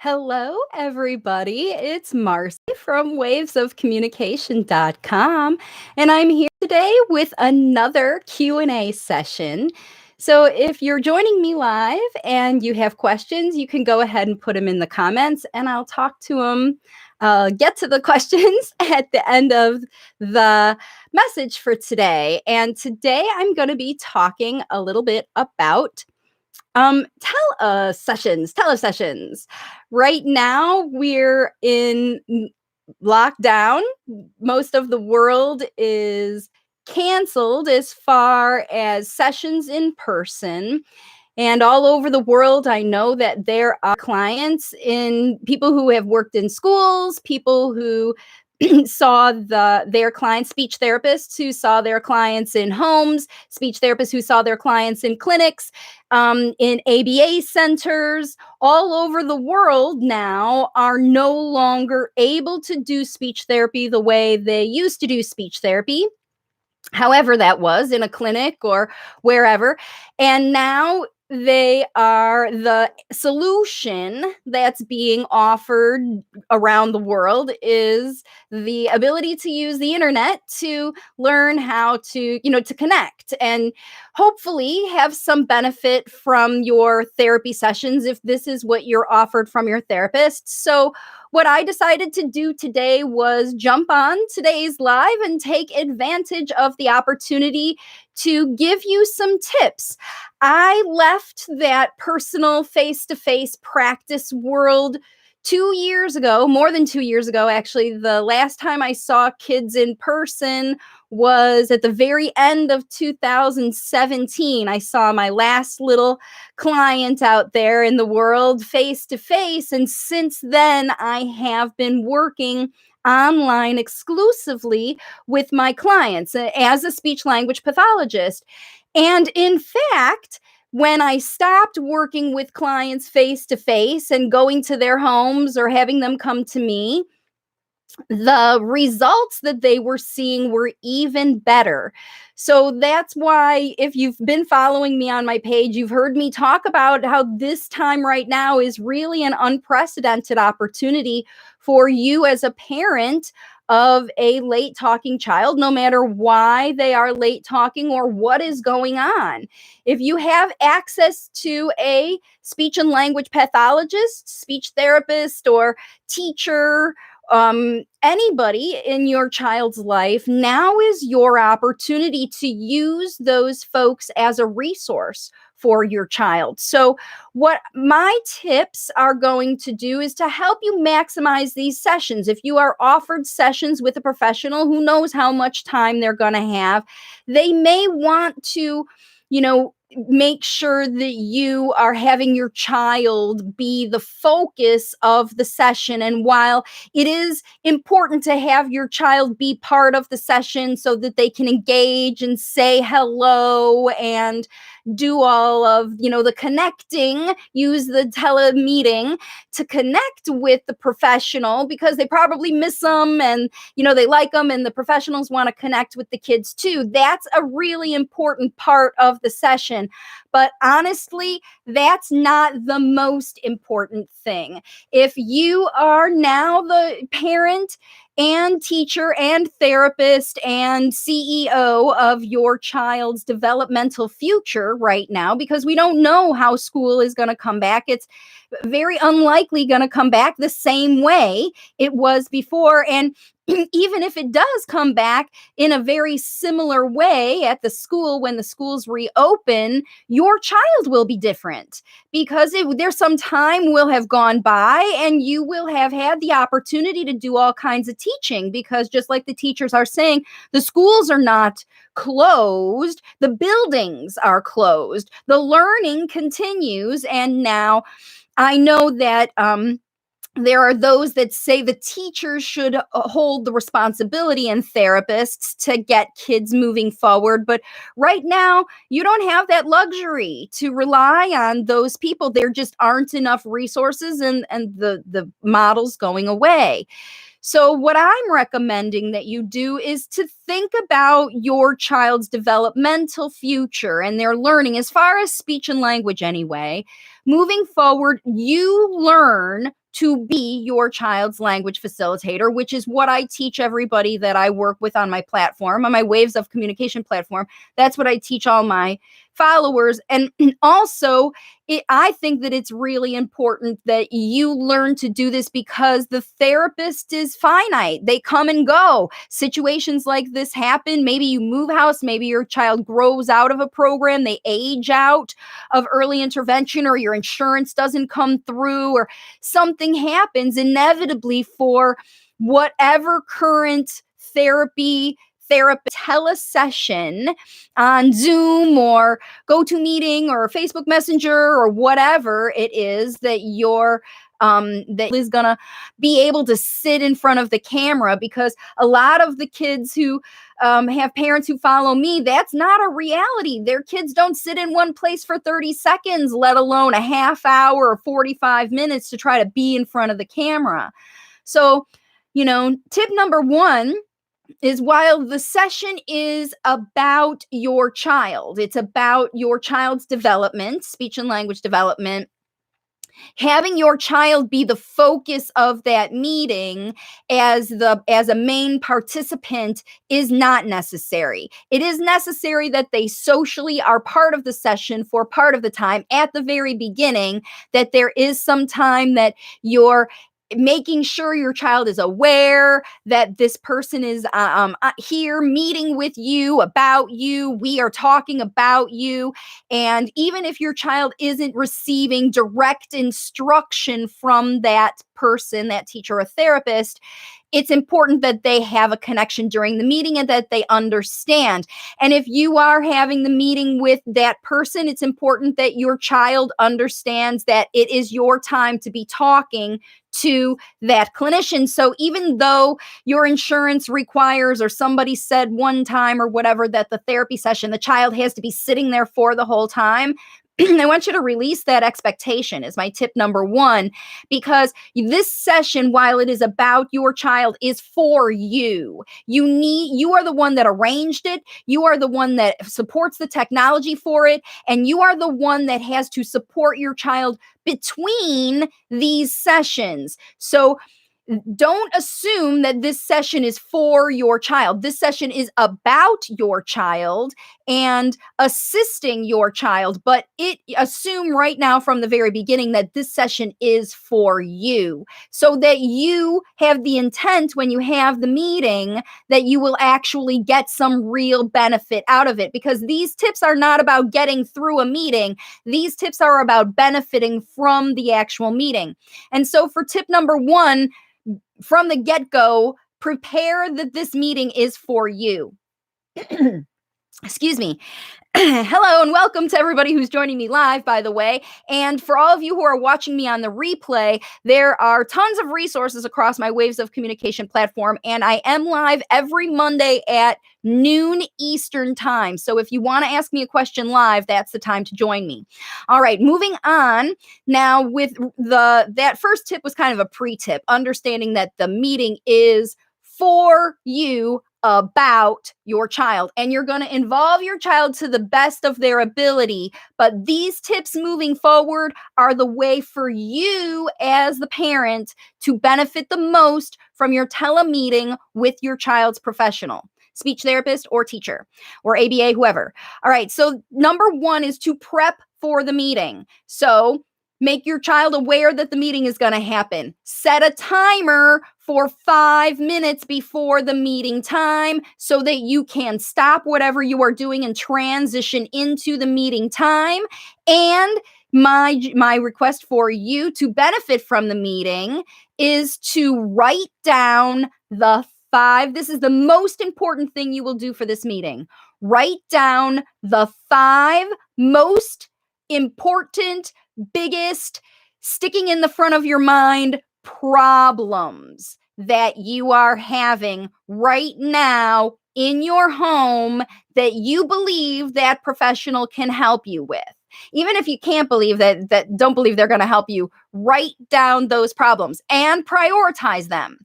Hello, everybody. It's Marcy from wavesofcommunication.com, and I'm here today with another Q&A session. So if you're joining me live and you have questions, you can go ahead and put them in the comments, and I'll talk to them, get to the questions at the end of the message for today. And today I'm going to be talking a little bit about Tele-Sessions. Right now, we're in lockdown. Most of the world is canceled as far as sessions in person. And all over the world, I know that there are clients in people who have worked in schools, people who saw their clients, speech therapists who saw their clients in homes, speech therapists who saw their clients in clinics, in ABA centers. All over the world now are no longer able to do speech therapy the way they used to do speech therapy, however that was, in a clinic or wherever. And now they are the solution that's being offered around the world is the ability to use the internet to learn how to, to connect and hopefully have some benefit from your therapy sessions if this is what you're offered from your therapist. So what I decided to do today was jump on today's live and take advantage of the opportunity to give you some tips. I left that personal face-to-face practice world 2 years ago, more than 2 years ago, actually. The last time I saw kids in person was at the very end of 2017. I saw my last little client out there in the world face to face. And since then, I have been working online exclusively with my clients as a speech language pathologist. And in fact, when I stopped working with clients face to face and going to their homes or having them come to me, the results that they were seeing were even better. So that's why, if you've been following me on my page, you've heard me talk about how this time right now is really an unprecedented opportunity for you as a parent of a late talking child, no matter why they are late talking or what is going on. If you have access to a speech and language pathologist, speech therapist, or teacher, anybody in your child's life, now is your opportunity to use those folks as a resource for your child. So what my tips are going to do is to help you maximize these sessions. If you are offered sessions with a professional who knows how much time they're going to have, they may want to, make sure that you are having your child be the focus of the session. And while it is important to have your child be part of the session so that they can engage and say hello and do all of, the connecting, use the telemeeting to connect with the professional because they probably miss them and, they like them, and the professionals want to connect with the kids too. That's a really important part of the session. But honestly, that's not the most important thing. If you are now the parent and teacher and therapist and CEO of your child's developmental future right now, because we don't know how school is going to come back. It's very unlikely going to come back the same way it was before. And even if it does come back in a very similar way at the school when the schools reopen, your child will be different because there's some time will have gone by and you will have had the opportunity to do all kinds of teaching, because just like the teachers are saying, the schools are not closed, the buildings are closed, the learning continues. And now I know that there are those that say the teachers should hold the responsibility and therapists to get kids moving forward. But right now, you don't have that luxury to rely on those people. There just aren't enough resources, and the model's going away. So what I'm recommending that you do is to think about your child's developmental future and their learning, as far as speech and language anyway. Moving forward, you learn to be your child's language facilitator, which is what I teach everybody that I work with on my platform, on my Waves of Communication platform. That's what I teach all my followers. And also, I think that it's really important that you learn to do this because the therapist is finite. They come and go. Situations like this happen. Maybe you move house. Maybe your child grows out of a program. They age out of early intervention, or your insurance doesn't come through, or something happens inevitably for whatever current therapist Tele-Session on Zoom or GoToMeeting or Facebook Messenger or whatever it is that that is gonna be able to sit in front of the camera. Because a lot of the kids who have parents who follow me, that's not a reality. Their kids don't sit in one place for 30 seconds, let alone a half hour or 45 minutes to try to be in front of the camera. So, tip number one is, while the session is about your child, it's about your child's development, speech and language development, having your child be the focus of that meeting as a main participant is not necessary. It is necessary that they socially are part of the session for part of the time at the very beginning, that there is some time that you're making sure your child is aware that this person is here meeting with you, about you. We are talking about you. And even if your child isn't receiving direct instruction from that person, that teacher or therapist, it's important that they have a connection during the meeting and that they understand. And if you are having the meeting with that person, it's important that your child understands that it is your time to be talking to that clinician. So even though your insurance requires, or somebody said one time or whatever, that the therapy session, the child has to be sitting there for the whole time, I want you to release that expectation, is my tip number one, because this session, while it is about your child, is for you. You are the one that arranged it. You are the one that supports the technology for it. And you are the one that has to support your child between these sessions. So don't assume that this session is for your child. This session is about your child and assisting your child, but assume right now from the very beginning that this session is for you, so that you have the intent when you have the meeting that you will actually get some real benefit out of it. Because these tips are not about getting through a meeting. These tips are about benefiting from the actual meeting. And so for tip number one, from the get-go, prepare that this meeting is for you. Excuse me. Hello and welcome to everybody who's joining me live, by the way. And for all of you who are watching me on the replay, there are tons of resources across my Waves of Communication platform, and I am live every Monday at noon Eastern time. So if you want to ask me a question live, that's the time to join me. All right, moving on. Now, with that first tip was kind of a pre-tip, understanding that the meeting is for you, about your child, and you're going to involve your child to the best of their ability. But these tips moving forward are the way for you as the parent to benefit the most from your telemeeting with your child's professional, speech therapist or teacher or ABA, whoever. All right. So number one is to prep for the meeting. So make your child aware that the meeting is going to happen. Set a timer for 5 minutes before the meeting time so that you can stop whatever you are doing and transition into the meeting time. And my request for you to benefit from the meeting is to write down this is the most important thing you will do for this meeting. Write down the 5 most important, biggest, sticking in the front of your mind problems that you are having right now in your home that you believe that professional can help you with. Even if you can't believe don't believe they're going to help you, write down those problems and prioritize them.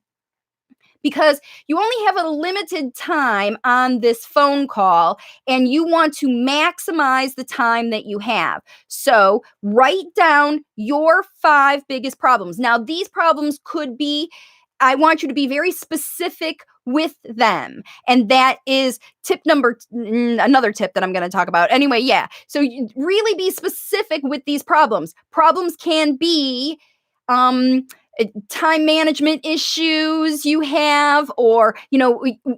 because you only have a limited time on this phone call and you want to maximize the time that you have. So write down your 5 biggest problems. Now, these problems could be, I want you to be very specific with them. And that is another tip that I'm going to talk about. Anyway, yeah. So you really be specific with these problems. Problems can be time management issues you have, or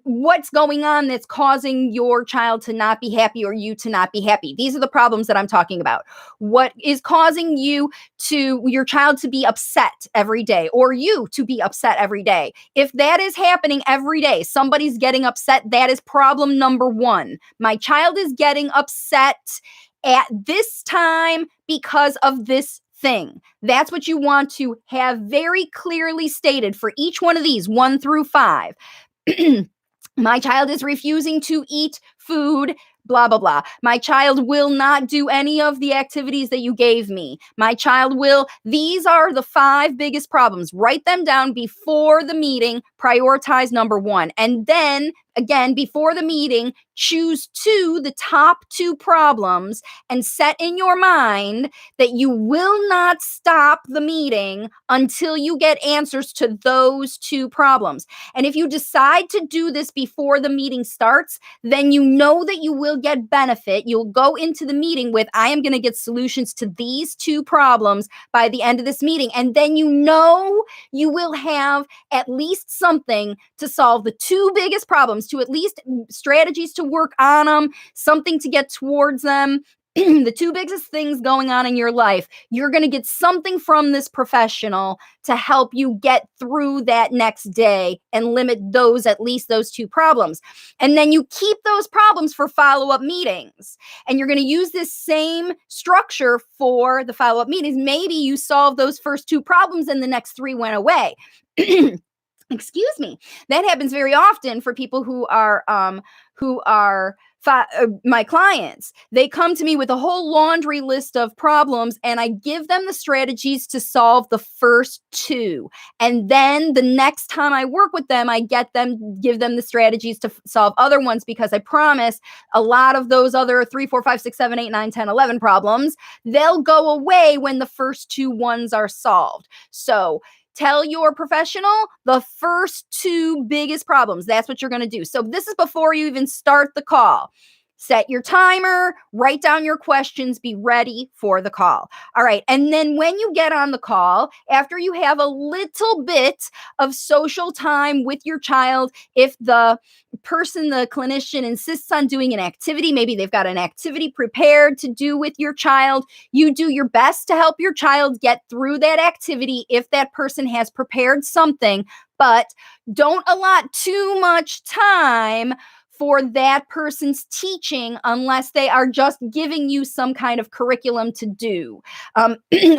what's going on that's causing your child to not be happy or you to not be happy. These are the problems that I'm talking about. What is causing your child to be upset every day, or you to be upset every day? If that is happening every day, somebody's getting upset, that is problem number 1. My child is getting upset at this time because of this thing. That's what you want to have very clearly stated for each one of these, 1 through 5. My child is refusing to eat food, blah, blah, blah. My child will not do any of the activities that you gave me. My child will. These are the 5 biggest problems. Write them down before the meeting. Prioritize number 1. And then, again, before the meeting, choose the top 2 problems and set in your mind that you will not stop the meeting until you get answers to those 2 problems. And if you decide to do this before the meeting starts, then you know that you will get benefit. You'll go into the meeting with, I am going to get solutions to these 2 problems by the end of this meeting. And then you will have at least something to solve the 2 biggest problems, to at least strategies to work on them, something to get towards them. The 2 biggest things going on in your life, you're going to get something from this professional to help you get through that next day and limit at least those 2 problems. And then you keep those problems for follow-up meetings. And you're going to use this same structure for the follow-up meetings. Maybe you solve those first 2 problems and the next 3 went away. Excuse me. That happens very often for people who are my clients. They come to me with a whole laundry list of problems, and I give them the strategies to solve the first 2. And then the next time I work with them, I give them the strategies to solve other ones, because I promise a lot of those other 3, 4, 5, 6, 7, 8, 9, 10, 11 problems, they'll go away when the first 2 ones are solved. So tell your professional the first 2 biggest problems. That's what you're going to do. So this is before you even start the call. Set your timer, write down your questions, be ready for the call. All right. And then when you get on the call, after you have a little bit of social time with your child, if the clinician insists on doing an activity, maybe they've got an activity prepared to do with your child, you do your best to help your child get through that activity if that person has prepared something, but don't allot too much time for that person's teaching unless they are just giving you some kind of curriculum to do,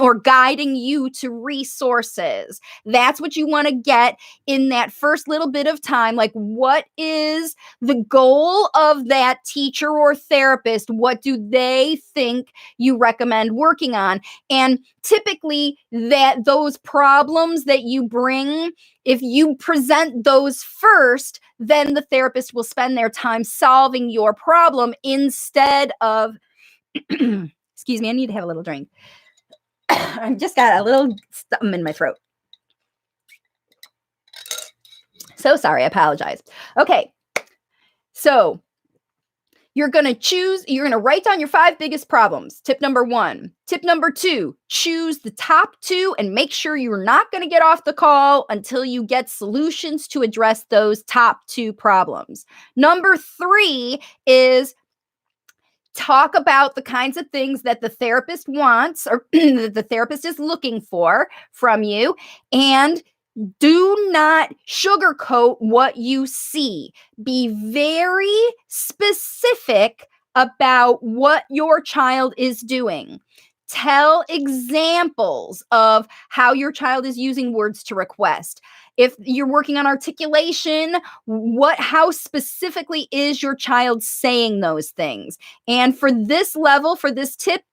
or guiding you to resources. That's what you want to get in that first little bit of time. Like, what is the goal of that teacher or therapist? What do they think you recommend working on? And typically those problems that you bring, if you present those first, then the therapist will spend their time solving your problem instead of, excuse me, I need to have a little drink. I just got a little something in my throat. So sorry, I apologize. Okay, so you're going to write down your 5 biggest problems. Tip number 1. Tip number 2, choose the top 2 and make sure you're not going to get off the call until you get solutions to address those top 2 problems. Number 3 is talk about the kinds of things that the therapist wants, or that the therapist is looking for from you, and do not sugarcoat what you see. Be very specific about what your child is doing. Tell examples of how your child is using words to request. If you're working on articulation, how specifically is your child saying those things? And for this level, for this tip,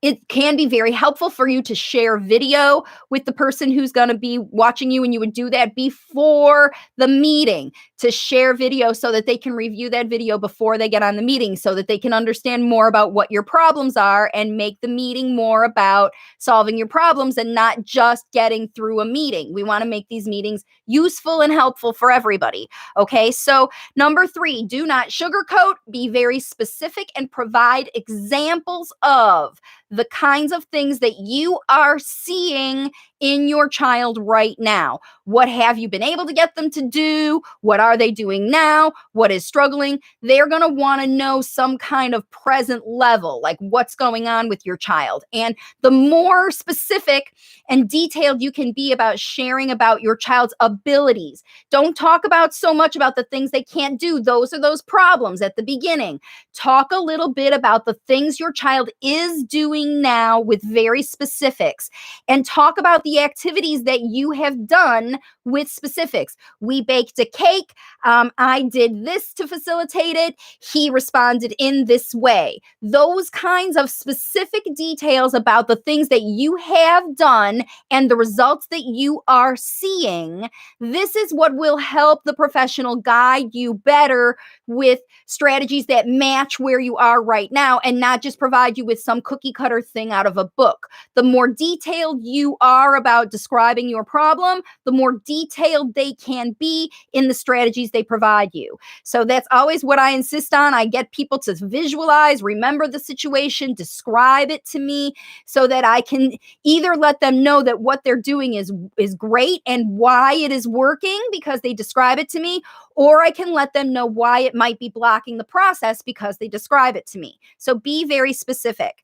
It can be very helpful for you to share video with the person who's going to be watching you, and you would do that before the meeting, to share video so that they can review that video before they get on the meeting, so that they can understand more about what your problems are and make the meeting more about solving your problems and not just getting through a meeting. We want to make these meetings useful and helpful for everybody. Okay, so number 3, do not sugarcoat, be very specific, and provide examples of the kinds of things that you are seeing in your child right now. What have you been able to get them to do? What are they doing now? What is struggling? They're going to want to know some kind of present level, like what's going on with your child. And the more specific and detailed you can be about sharing about your child's abilities. Don't talk about so much about the things they can't do. Those are those problems at the beginning. Talk a little bit about the things your child is doing now with very specifics, and talk about the activities that you have done with specifics. We baked a cake. I did this to facilitate it. He responded in this way. Those kinds of specific details about the things that you have done and the results that you are seeing. This is what will help the professional guide you better with strategies that match where you are right now, and not just provide you with some cookie cutter thing out of a book. The more detailed you are about describing your problem, the more detailed they can be in the strategies they provide you. So that's always what I insist on. I get people to visualize, remember the situation, describe it to me, so that I can either let them know that what they're doing is great and why it is working because they describe it to me, or I can let them know why it might be blocking the process because they describe it to me. So be very specific.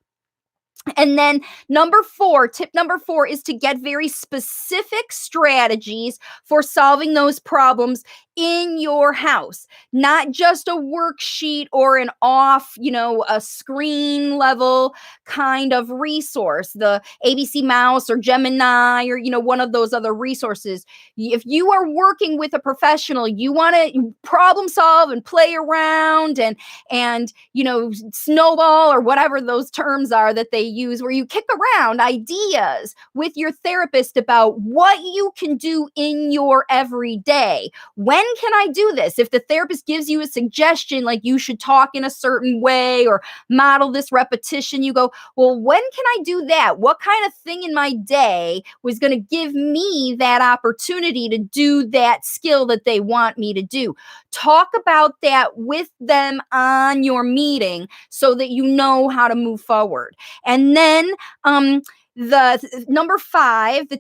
And then tip number 4 is to get very specific strategies for solving those problems in your house, not just a worksheet or an a screen level kind of resource, the ABC Mouse or Gemini or, one of those other resources. If you are working with a professional, you want to problem solve and play around and snowball or whatever those terms are that they use, where you kick around ideas with your therapist about what you can do in your everyday. When can I do this? If the therapist gives you a suggestion, like you should talk in a certain way or model this repetition, you go, well, when can I do that? What kind of thing in my day was going to give me that opportunity to do that skill that they want me to do? Talk about that with them on your meeting so that you know how to move forward. And then the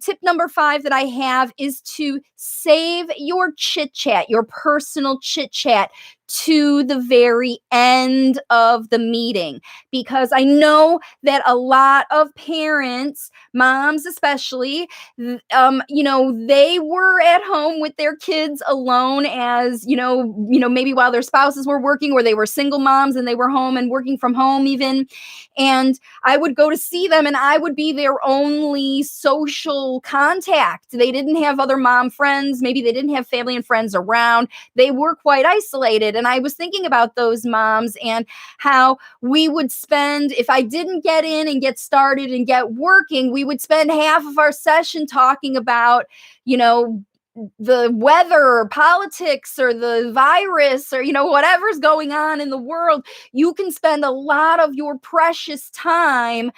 tip number 5 that I have is to save your chit chat, your personal chit chat, to the very end of the meeting, because I know that a lot of parents, moms especially, they were at home with their kids alone, as maybe while their spouses were working, or they were single moms and they were home and working from home even. And I would go to see them and I would be their only social contact. They didn't have other mom friends. Maybe they didn't have family and friends around. They were quite isolated. And I was thinking about those moms and how we would spend, if I didn't get in and get started and get working, we would spend half of our session talking about, the weather or politics or the virus or, whatever's going on in the world. You can spend a lot of your precious time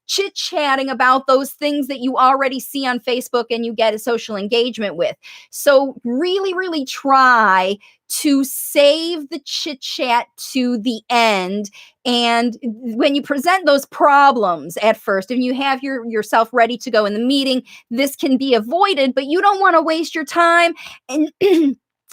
chit-chatting about those things that you already see on Facebook and you get a social engagement with. So really, really try to save the chit-chat to the end. And when you present those problems at first, and you have yourself ready to go in the meeting, this can be avoided, but you don't want to waste your time. And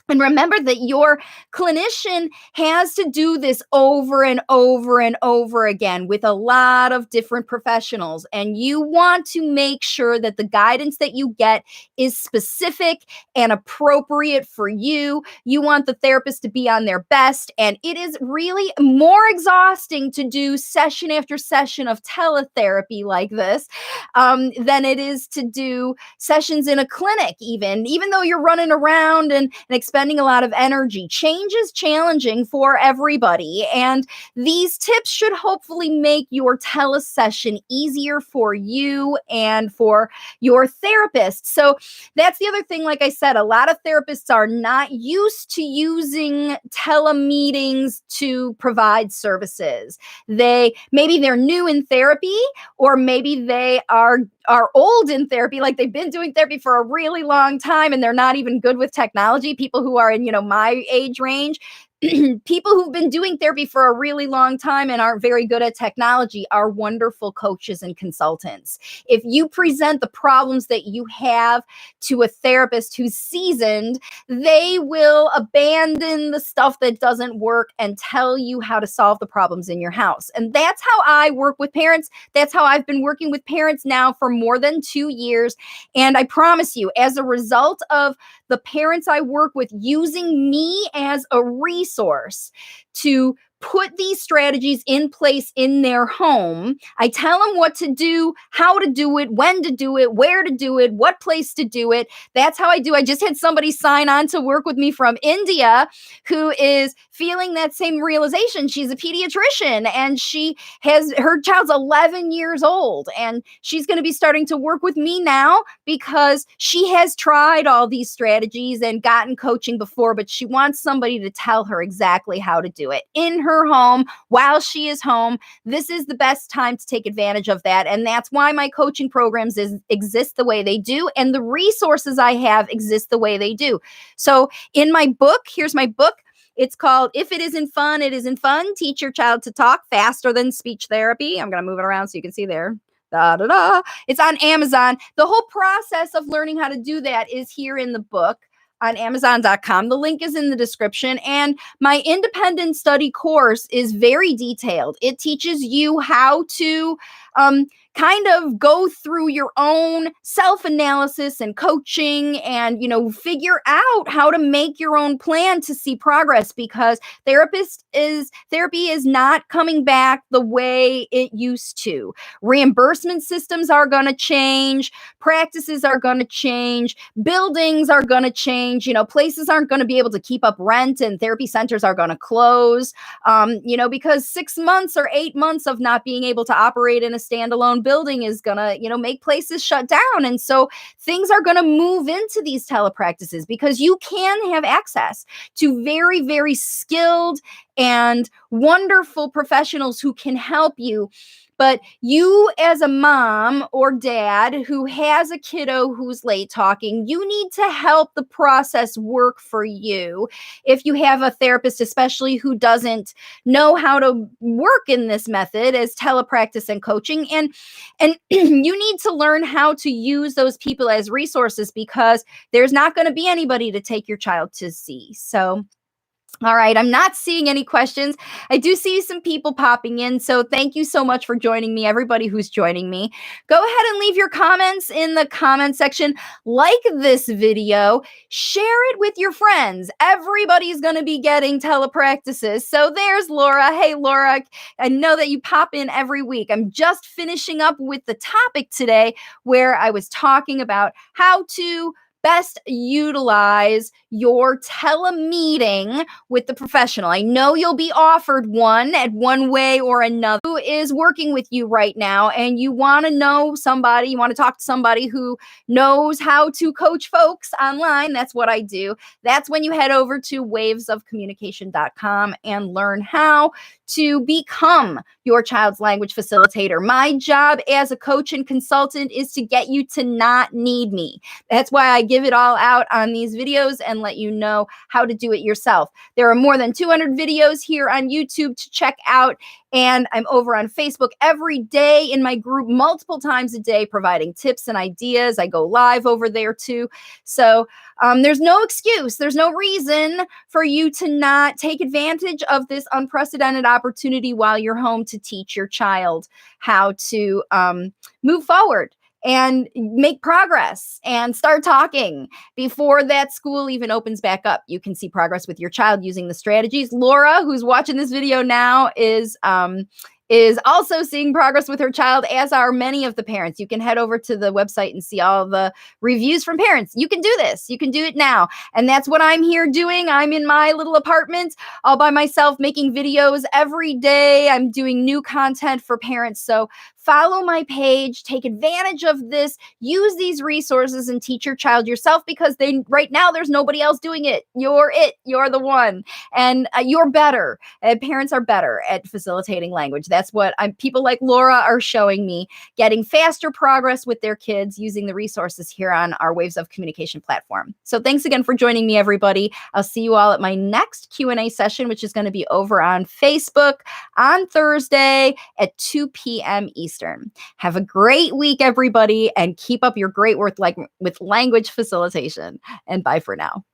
And remember that your clinician has to do this over and over and over again with a lot of different professionals. And you want to make sure that the guidance that you get is specific and appropriate for you. You want the therapist to be on their best. And it is really more exhausting to do session after session of teletherapy like this than it is to do sessions in a clinic, even though you're running around and expending a lot of energy. Change is challenging for everybody. And these tips should hopefully make your telesession easier for you and for your therapist. So that's the other thing. Like I said, a lot of therapists are not used to using telemeetings to provide services. Maybe they're new in therapy, or maybe they are old in therapy, like they've been doing therapy for a really long time and they're not even good with technology. People who are in, my age range, people who've been doing therapy for a really long time and aren't very good at technology are wonderful coaches and consultants. If you present the problems that you have to a therapist who's seasoned, they will abandon the stuff that doesn't work and tell you how to solve the problems in your house. And that's how I work with parents. That's how I've been working with parents now for more than 2 years. And I promise you, as a result of the parents I work with using me as a resource to put these strategies in place in their home, I tell them what to do, how to do it, when to do it, where to do it, what place to do it. That's how I do. I just had somebody sign on to work with me from India who is feeling that same realization. She's a pediatrician and her child's 11 years old, and she's going to be starting to work with me now because she has tried all these strategies and gotten coaching before, but she wants somebody to tell her exactly how to do it in her home while she is home. This is the best time to take advantage of that. And that's why my coaching programs exist the way they do. And the resources I have exist the way they do. So in my book, here's my book. It's called If It Isn't Fun, It Isn't Fun. Teach Your Child to Talk Faster Than Speech Therapy. I'm going to move it around so you can see there. Da, da, da. It's on Amazon. The whole process of learning how to do that is here in the book on Amazon.com. The link is in the description. And my independent study course is very detailed. It teaches you how to kind of go through your own self-analysis and coaching and, figure out how to make your own plan to see progress, because therapy is not coming back the way it used to. Reimbursement systems are going to change. Practices are going to change. Buildings are going to change. Places aren't going to be able to keep up rent, and therapy centers are going to close, because 6 months or 8 months of not being able to operate in a standalone building is going to, make places shut down. And so things are going to move into these telepractices because you can have access to very, very skilled and wonderful professionals who can help you. But you, as a mom or dad who has a kiddo who's late talking, you need to help the process work for you. If you have a therapist, especially who doesn't know how to work in this method as telepractice and coaching, and you need to learn how to use those people as resources, because there's not going to be anybody to take your child to see. So all right, I'm not seeing any questions. I do see some people popping in, so thank you so much for joining me, everybody who's joining me. Go ahead and leave your comments in the comment section. Like this video, share it with your friends. Everybody's going to be getting telepractices. So there's Laura. Hey, Laura, I know that you pop in every week. I'm just finishing up with the topic today where I was talking about how to best utilize your telemeeting with the professional. I know you'll be offered one at one way or another who is working with you right now, and you want to know somebody, you want to talk to somebody who knows how to coach folks online. That's what I do. That's when you head over to wavesofcommunication.com and learn how to become your child's language facilitator. My job as a coach and consultant is to get you to not need me. That's why I give it all out on these videos and let you know how to do it yourself. There are more than 200 videos here on YouTube to check out, and I'm over on Facebook every day in my group multiple times a day providing tips and ideas. I go live over there too. So there's no excuse. There's no reason for you to not take advantage of this unprecedented opportunity while you're home to teach your child how to move forward and make progress and start talking before that school even opens back up. You can see progress with your child using the strategies. Laura, who's watching this video now, is is also seeing progress with her child, as are many of the parents. You can head over to the website and see all the reviews from parents. You can do this. You can do it now. And that's what I'm here doing. I'm in my little apartment all by myself making videos every day. I'm doing new content for parents. So follow my page, take advantage of this, use these resources and teach your child yourself, because they right now there's nobody else doing it. You're the one. And you're better. Parents are better at facilitating language. That's what people like Laura are showing me, getting faster progress with their kids using the resources here on our Waves of Communication platform. So thanks again for joining me, everybody. I'll see you all at my next Q&A session, which is going to be over on Facebook on Thursday at 2 p.m. Eastern. Have a great week, everybody, and keep up your great work with language facilitation. And bye for now.